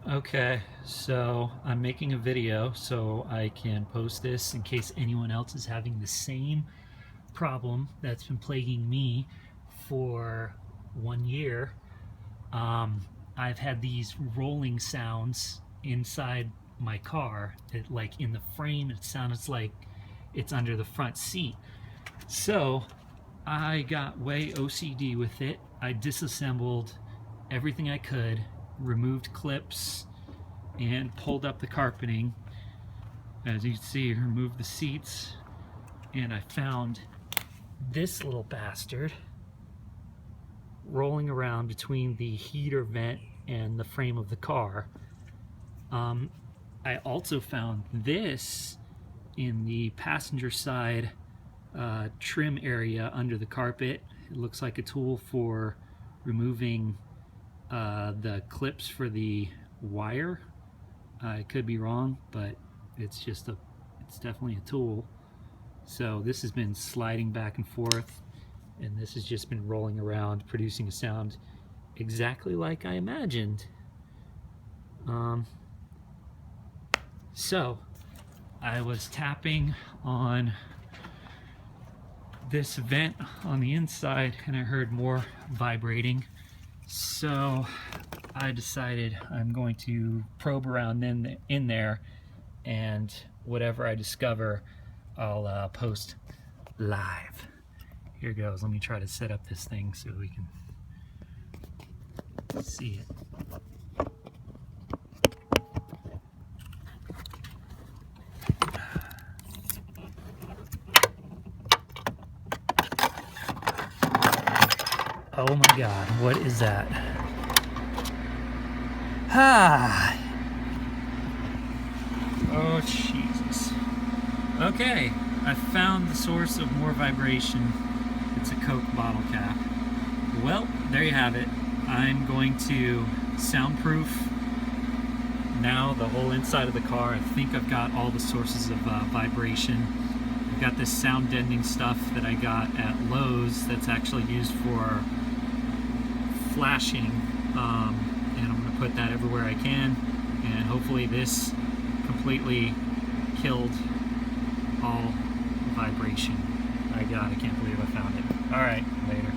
Okay, so I'm making a video so I can post this in case anyone else is having the same problem that's been plaguing me for 1 year. I've had these rolling sounds inside my car. Like in the frame, it sounds like it's under the front seat. So I got way OCD with it. I disassembled everything I could, removed clips, and pulled up the carpeting. As you can see, removed the seats, and I found this little bastard rolling around between the heater vent and the frame of the car. I also found this in the passenger side trim area under the carpet. It looks like a tool for removing the clips for the wire. I could be wrong, but it's definitely a tool. So this has been sliding back and forth, and this has just been rolling around, producing a sound exactly like I imagined. So I was tapping on this vent on the inside and I heard more vibrating. So I decided I'm going to probe around in there, and whatever I discover, I'll post live. Here goes. Let me try to set up this thing so we can see it. Oh my God, what is that? Ah! Oh Jesus. Okay, I found the source of more vibration. It's a Coke bottle cap. Well, there you have it. I'm going to soundproof now the whole inside of the car. I think I've got all the sources of vibration. I've got this sound deadening stuff that I got at Lowe's that's actually used for flashing, and I'm going to put that everywhere I can, and hopefully this completely killed all vibration I got. I can't believe I found it. Alright, later.